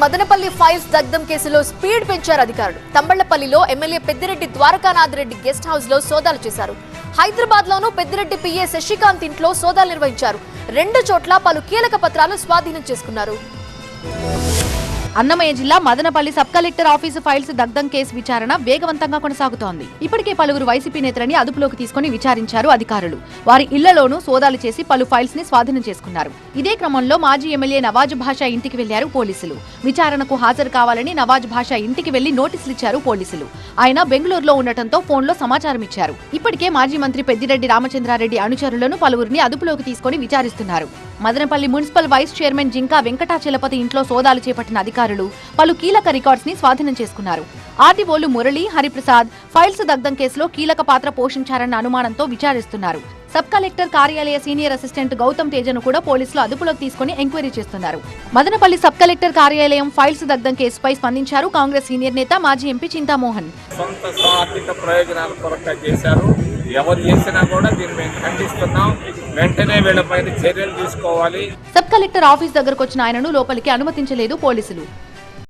Madanapalle files దగ్ధం కేసులో speed పెంచారు అధికారులు. తంబళ్లపల్లిలో MLA Peddireddy Dwarakanath Reddy guest house లో సోదాలు చేశారు. హైదరాబాద్ లోనూ పెద్దిరెడ్డి పిఏ శశికాంత్ ఇంట్లో సోదాలు నిర్వహించారు. 2 చోట్ల పలు కీలక పత్రాలు స్వాధీనం చేసుకున్నారు. అన్నమయ్య జిల్లా Madanapalle sub collector office files దగ్ధం కేసు విచారణ వేగవంతంగా కొనసాగుతోంది. ఇప్పటికే పలువురు వైసీపీ నేతలని అదుపులోకి తీసుకుని విచారించారు అధికారులు. వారి ఇళ్లలోనూ సోదాలు చేసి పలు ఫైల్స్ ని స్వాధీనం చేసుకున్నారు. ఇదే క్రమంలో మాజీ ఎమ్మెల్యే నవాజ్ భాషా ఇంటికి వెళ్లారు పోలీసులు. విచారణకు హాజరు కావాలని నవాజ్ భాషా ఇంటికి వెళ్లి నోటీసులు ఇచ్చారు పోలీసులు. ఆయన బెంగళూరులో ఉండటంతో ఫోన్లో సమాచారం ఇచ్చారు. ఇప్పటికే మాజీ మంత్రి పెద్దిరెడ్డి రామచంద్రారెడ్డి అనుచరులను పలువురిని అదుపులోకి తీసుకుని విచారిస్తున్నారు. Madanapalle municipal vice chairman Jinka Venkatachalapathi ఇంట్లో సోదాలు చేపట్టిన అధికారులు పలు కీలక రికార్డ్స్ ని స్వాధీనం చేసుకున్నారు. ఆర్డీఓలు మురళి, హరిప్రసాద్ ఫైల్స్ దగ్ధం కేసులో కీలక పాత్ర పోషించారన్న అనుమానంతో విచారిస్తున్నారు. సబ్ కలెక్టర్ కార్యాలయ సీనియర్ అసిస్టెంట్ గౌతమ్ తేజను కూడా పోలీసులు అదుపులోకి తీసుకుని ఎంక్వైరీ చేస్తున్నారు. మదనపల్లి సబ్ కలెక్టర్ కార్యాలయం ఫైల్స్ దగ్ధం కేసుపై స్పందించారు కాంగ్రెస్ సీనియర్ నేత మాజీ ఎంపీ చింతామోహన్. సొంత స్వార్థిక ప్రయోజనాల కొరకు చేశారు. ఎవరు చేసినా కూడా దీన్ని మేము ఖండిస్తున్నాం. వెంటనే వీళ్ళపైన చర్యలు తీసుకోవాలి. సబ్ కలెక్టర్ ఆఫీస్ దగ్గరకు వచ్చిన ఆయనను లోపలికి అనుమతించలేదు పోలీసులు.